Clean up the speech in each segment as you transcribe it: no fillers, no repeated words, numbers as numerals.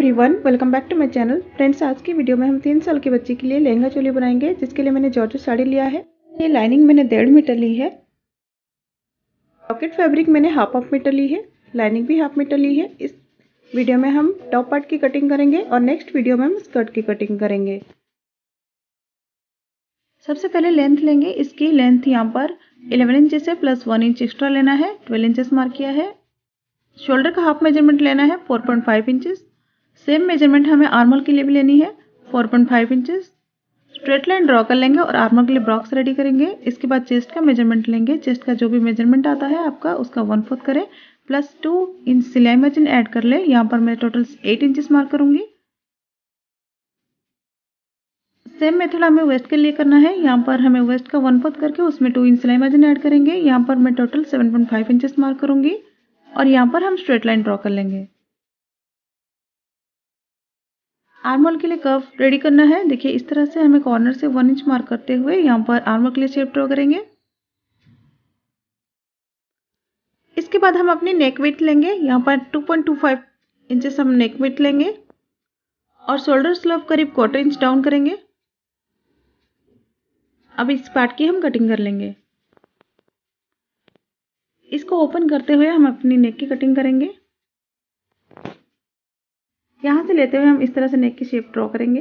Everyone, welcome back to my channel. Friends, आज की video में हम 3 साल की बच्ची के लिए लहंगा चोली बनाएंगे, जिसके लिए मैंने जॉर्जेट साड़ी लिया है। ये लाइनिंग मैंने 1.5 मीटर ली है। पॉकेट फैब्रिक मैंने हाफ मीटर ली है। लाइनिंग भी हाफ मीटर ली है। इस वीडियो में हम टॉप पार्ट की कटिंग करेंगे और नेक्स्ट वीडियो में हम स्कर्ट की कटिंग करेंगे। सबसे पहले लेंथ लेंगे। इसकी लेंथ यहाँ पर 11 इंचेस है, प्लस 1 इंच एक्स्ट्रा लेना है। 12 इंचेस मार्क किया है। शोल्डर का हाफ मेजरमेंट लेना है 4.5 इंचेस। सेम मेजरमेंट हमें आर्मल के लिए भी लेनी है 4.5 इंचेस। स्ट्रेट लाइन ड्रॉ कर लेंगे और आर्मल के लिए बॉक्स रेडी करेंगे। इसके बाद चेस्ट का मेजरमेंट लेंगे। चेस्ट का जो भी मेजरमेंट आता है आपका, उसका 1/4 करें, प्लस 2 इंच सिलाई मार्जिन ऐड कर ले। यहाँ पर मैं टोटल 8 इंचेस मार्क करूंगी। सेम मेथड हमें वेस्ट के लिए करना है। यहाँ पर हमें वेस्ट का 1/4 करके उसमें 2 इंच सिलाई मार्जिन ऐड करेंगे। यहाँ पर मैं टोटल 7.5 इंचेस मार्क करूंगी और यहाँ पर हम स्ट्रेट लाइन ड्रॉ कर लेंगे। आर्महोल के लिए कर्व रेडी करना है। देखिए, इस तरह से हमें कॉर्नर से 1 इंच मार्क करते हुए यहाँ पर आर्महोल के लिए शेप ड्रॉ करेंगे। इसके बाद हम अपनी नेक विड्थ लेंगे। यहाँ पर 2.25 इंचेस हम नेक विड्थ लेंगे और शोल्डर स्लोप करीब 1/4 इंच डाउन करेंगे। अब इस पार्ट की हम कटिंग कर लेंगे। इसको ओपन करते हुए हम अपनी नेक की कटिंग करेंगे। यहाँ से लेते हुए हम इस तरह से नेक की शेप ड्रॉ करेंगे।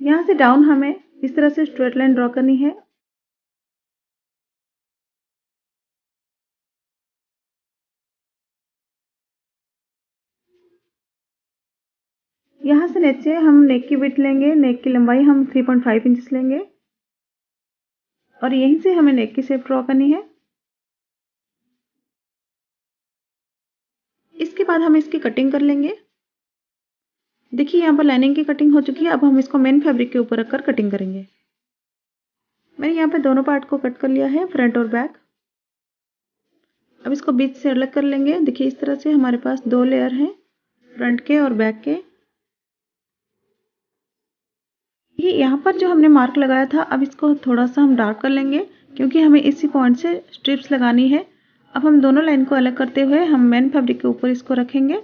यहाँ से डाउन हमें इस तरह से स्ट्रेट लाइन ड्रॉ करनी है। यहाँ से नीचे हम नेक की विड्थ लेंगे। नेक की लंबाई हम 3.5 इंचेस लेंगे और यहीं से हमें नेक की शेप ड्रॉ करनी है। इसके बाद हम इसकी कटिंग कर लेंगे। देखिए, यहाँ पर लाइनिंग की कटिंग हो चुकी है। अब हम इसको मेन फैब्रिक के ऊपर रखकर कटिंग करेंगे। मैंने यहाँ पे दोनों पार्ट को कट कर लिया है, फ्रंट और बैक। अब इसको बीच से अलग कर लेंगे। देखिए, इस तरह से हमारे पास 2 लेयर हैं, फ्रंट के और बैक के। ये यहाँ पर जो हमने मार्क लगाया था, अब इसको थोड़ा सा हम डार्क कर लेंगे, क्योंकि हमें इसी पॉइंट से स्ट्रिप्स लगानी है। अब हम दोनों लाइन को अलग करते हुए हम मेन फैब्रिक के ऊपर इसको रखेंगे।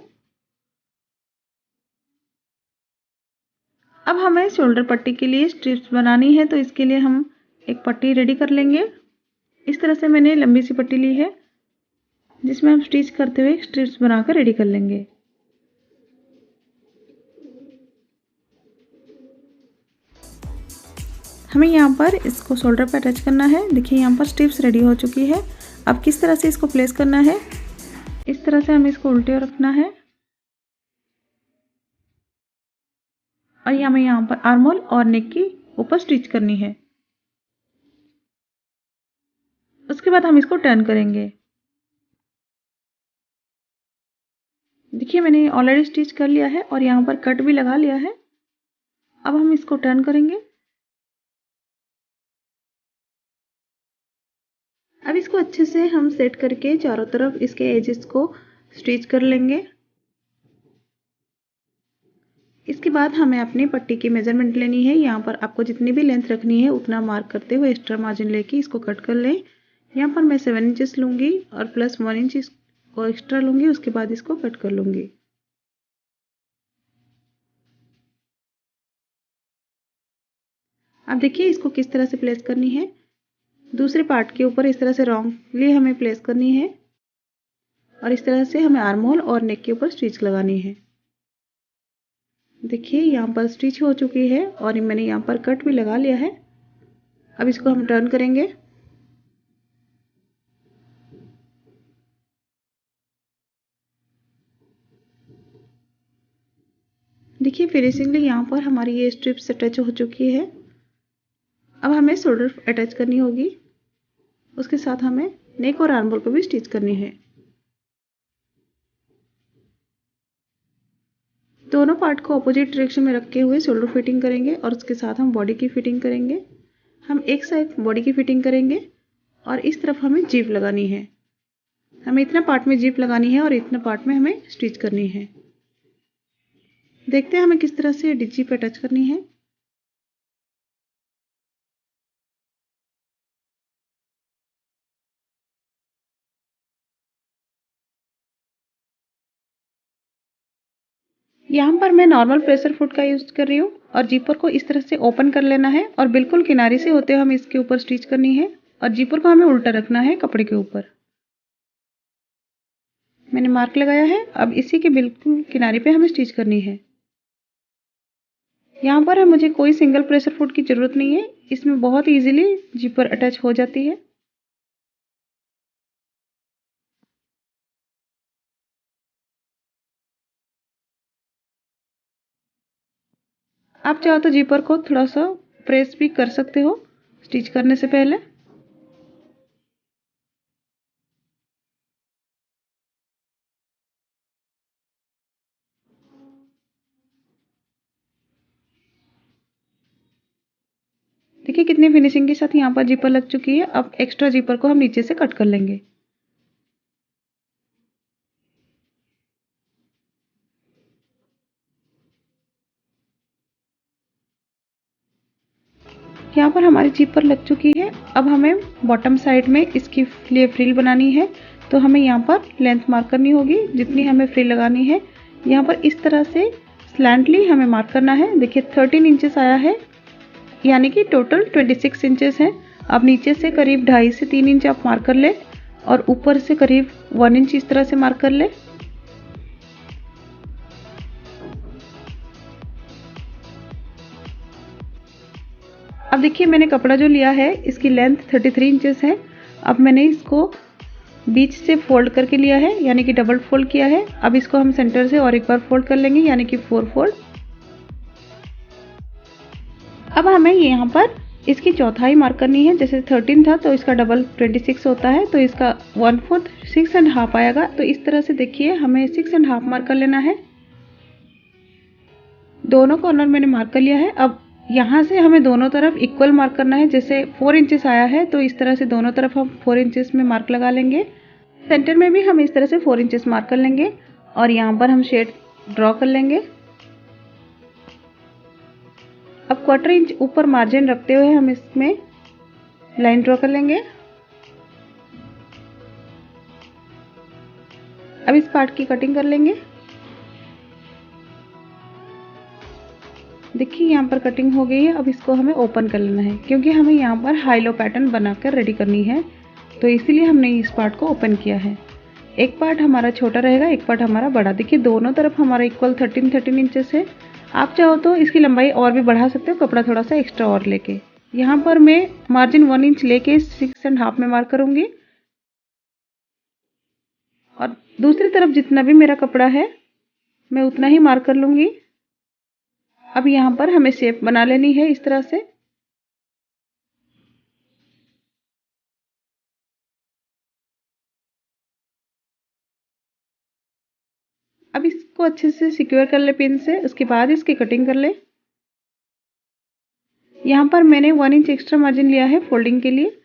अब हमें शोल्डर पट्टी के लिए स्ट्रिप्स बनानी है, तो इसके लिए हम एक पट्टी रेडी कर लेंगे। इस तरह से मैंने लंबी सी पट्टी ली है, जिसमें हम स्टिच करते हुए स्ट्रिप्स बनाकर रेडी कर लेंगे। हमें यहाँ पर इसको शोल्डर पे अटैच करना है। देखिए, यहाँ पर स्ट्रिप्स रेडी हो चुकी है। अब किस तरह से इसको प्लेस करना है, इस तरह से हमें इसको उल्टे रखना है और हमें यहाँ पर आर्महोल और नेक की ऊपर स्टिच करनी है। उसके बाद हम इसको टर्न करेंगे। देखिए, मैंने ऑलरेडी स्टिच कर लिया है और यहाँ पर कट भी लगा लिया है। अब हम इसको टर्न करेंगे। अब इसको अच्छे से हम सेट करके चारों तरफ इसके एजेस को स्टिच कर लेंगे। इसके बाद हमें अपनी पट्टी की मेजरमेंट लेनी है। यहाँ पर आपको जितनी भी लेंथ रखनी है उतना मार्क करते हुए एक्स्ट्रा मार्जिन लेके इसको कट कर लें। यहाँ पर मैं 7 इंचेस लूँगी और प्लस 1 इंच इसको एक्स्ट्रा लूँगी। उसके बाद इसको कट कर लूँगी। अब देखिए, इसको किस तरह से प्लेस करनी है। दूसरे पार्ट के ऊपर इस तरह से रॉन्गली हमें प्लेस करनी है और इस तरह से हमें आर्महोल और नेक के ऊपर स्टिच लगानी है। देखिए, यहाँ पर स्टिच हो चुकी है और मैंने यहाँ पर कट भी लगा लिया है। अब इसको हम टर्न करेंगे। देखिए, फिनिशिंगली यहाँ पर हमारी ये स्ट्रिप्स अटैच हो चुकी है। अब हमें शोल्डर अटैच करनी होगी। उसके साथ हमें नेक और आर्महोल को भी स्टिच करनी है। दोनों पार्ट को अपोजिट डायरेक्शन में रखे हुए शोल्डर फिटिंग करेंगे और उसके साथ हम बॉडी की फिटिंग करेंगे। हम एक साइड बॉडी की फिटिंग करेंगे और इस तरफ हमें जीप लगानी है। हमें इतना पार्ट में जीप लगानी है और इतना पार्ट में हमें स्टिच करनी है। देखते हैं हमें किस तरह से जीप अटैच करनी है। यहाँ पर मैं नॉर्मल प्रेशर फुट का यूज़ कर रही हूँ और जीपर को इस तरह से ओपन कर लेना है और बिल्कुल किनारे से होते हुए हमें इसके ऊपर स्टिच करनी है और जीपर को हमें उल्टा रखना है कपड़े के ऊपर। मैंने मार्क लगाया है, अब इसी के बिल्कुल किनारे पे हमें स्टिच करनी है। यहाँ पर मुझे कोई सिंगल प्रेशर फुट की ज़रूरत नहीं है, इसमें बहुत ईजिली जीपर अटैच हो जाती है। आप चाहो तो जीपर को थोड़ा सा प्रेस भी कर सकते हो स्टिच करने से पहले। देखिए कितनी फिनिशिंग के साथ यहाँ पर जीपर लग चुकी है। अब एक्स्ट्रा जीपर को हम नीचे से कट कर लेंगे। यहाँ पर हमारी जीपर लग चुकी है। अब हमें बॉटम साइड में इसकी लिए फ्रिल बनानी है, तो हमें यहाँ पर लेंथ मार्क करनी होगी जितनी हमें फ्रिल लगानी है। यहाँ पर इस तरह से स्लैंटली हमें मार्क करना है। देखिए 13 इंचेस आया है, यानी कि टोटल 26 इंचेस है। अब नीचे से करीब 2.5 से 3 इंच आप मार्क कर ले और ऊपर से करीब 1 इंच इस तरह से मार्क कर ले। अब देखिए मैंने कपड़ा जो लिया है इसकी लेंथ 33 इंचेस है। अब मैंने इसको बीच से फोल्ड करके लिया है, यानी कि डबल फोल्ड किया है। अब इसको हम सेंटर से और एक बार फोल्ड कर लेंगे, यानी कि 4 फोल्ड। अब हमें यहाँ पर इसकी चौथाई मार्क करनी है। जैसे 13 था तो इसका डबल 26 होता है, तो इसका 1/4 6.5 आएगा। तो इस तरह से देखिए हमें 6.5 मार्क कर लेना है। दोनों कॉर्नर मैंने मार्क कर लिया है। अब यहाँ से हमें दोनों तरफ इक्वल मार्क करना है। जैसे 4 इंचेस आया है तो इस तरह से दोनों तरफ हम 4 इंचेस में मार्क लगा लेंगे। सेंटर में भी हम इस तरह से 4 इंचेस मार्क कर लेंगे और यहाँ पर हम शेड ड्रॉ कर लेंगे। अब 1/4 इंच ऊपर मार्जिन रखते हुए हम इसमें लाइन ड्रॉ कर लेंगे। अब इस पार्ट की कटिंग कर लेंगे। देखिए यहाँ पर कटिंग हो गई है। अब इसको हमें ओपन कर लेना है, क्योंकि हमें यहाँ पर हाई लो पैटर्न बनाकर रेडी करनी है, तो इसीलिए हमने इस पार्ट को ओपन किया है। एक पार्ट हमारा छोटा रहेगा, एक पार्ट हमारा बड़ा। देखिए दोनों तरफ हमारा इक्वल 13 इंचेस है। आप चाहो तो इसकी लंबाई और भी बढ़ा सकते हो, कपड़ा थोड़ा सा एक्स्ट्रा और लेके। यहाँ पर मैं मार्जिन 1 इंच लेके 6.5 में मार्क करूँगी और दूसरी तरफ जितना भी मेरा कपड़ा है मैं उतना ही मार्क कर लूँगी। अब यहाँ पर हमें शेप बना लेनी है इस तरह से। अब इसको अच्छे से सिक्योर कर ले पिन से, उसके बाद इसकी कटिंग कर ले। यहाँ पर मैंने 1 इंच एक्स्ट्रा मार्जिन लिया है फोल्डिंग के लिए।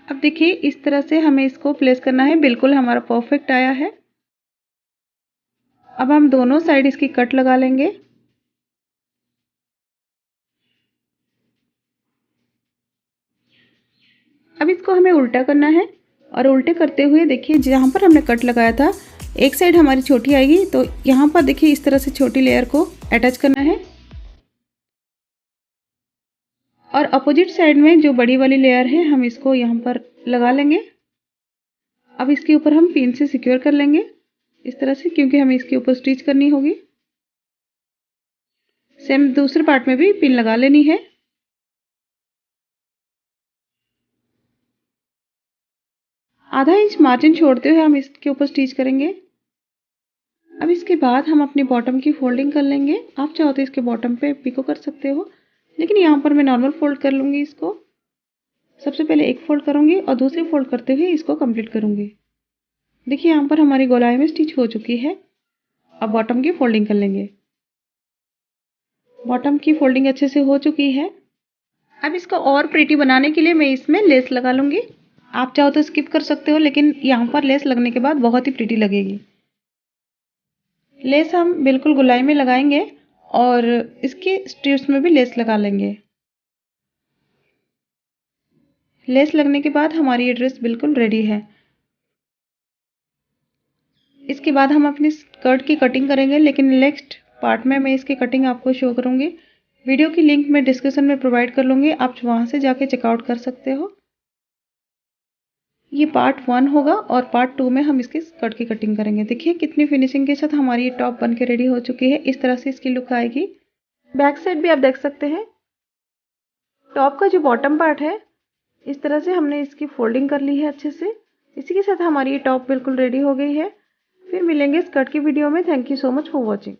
अब देखिए इस तरह से हमें इसको प्लेस करना है, बिल्कुल हमारा परफेक्ट आया है। अब हम दोनों साइड इसकी कट लगा लेंगे। अब इसको हमें उल्टा करना है और उल्टे करते हुए देखिए जहाँ पर हमने कट लगाया था एक साइड हमारी छोटी आएगी, तो यहाँ पर देखिए इस तरह से छोटी लेयर को अटैच करना है और अपोजिट साइड में जो बड़ी वाली लेयर है हम इसको यहाँ पर लगा लेंगे। अब इसके ऊपर हम पिन से सिक्योर कर लेंगे इस तरह से, क्योंकि हमें इसके ऊपर स्टिच करनी होगी। सेम दूसरे पार्ट में भी पिन लगा लेनी है। आधा इंच मार्जिन छोड़ते हुए हम इसके ऊपर स्टिच करेंगे। अब इसके बाद हम अपनी बॉटम की फोल्डिंग कर लेंगे। आप चाहो तो इसके बॉटम पे पिको कर सकते हो, लेकिन यहाँ पर मैं नॉर्मल फोल्ड कर लूँगी इसको। सबसे पहले एक फोल्ड करूँगी और दूसरी फोल्ड करते हुए इसको कंप्लीट करूँगी। देखिए यहाँ पर हमारी गोलाई में स्टिच हो चुकी है। अब बॉटम की फोल्डिंग कर लेंगे। बॉटम की फोल्डिंग अच्छे से हो चुकी है। अब इसको और प्रिटी बनाने के लिए मैं इसमें लेस लगा लूँगी। आप चाहो तो स्किप कर सकते हो, लेकिन यहाँ पर लेस लगने के बाद बहुत ही प्रिटी लगेगी। लेस हम बिल्कुल गोलाई में लगाएंगे और इसके स्ट्रिप्स में भी लेस लगा लेंगे। लेस लगने के बाद हमारी ये ड्रेस बिल्कुल रेडी है। इसके बाद हम अपनी स्कर्ट की कटिंग करेंगे, लेकिन नेक्स्ट पार्ट में मैं इसकी कटिंग आपको शो करूंगी। वीडियो की लिंक मैं डिस्क्रिप्शन में प्रोवाइड कर लूंगी, आप वहां से जाके चेकआउट कर सकते हो। ये पार्ट 1 होगा और पार्ट 2 में हम इसकी स्कर्ट की कटिंग करेंगे। देखिए कितनी फिनिशिंग के साथ हमारी ये टॉप बन के रेडी हो चुकी है। इस तरह से इसकी लुक आएगी। बैक साइड भी आप देख सकते हैं। टॉप का जो बॉटम पार्ट है, इस तरह से हमने इसकी फोल्डिंग कर ली है अच्छे से। इसी के साथ हमारी ये टॉप बिल्कुल रेडी हो गई है। फिर मिलेंगे स्कर्ट की वीडियो में। Thank you so much for watching.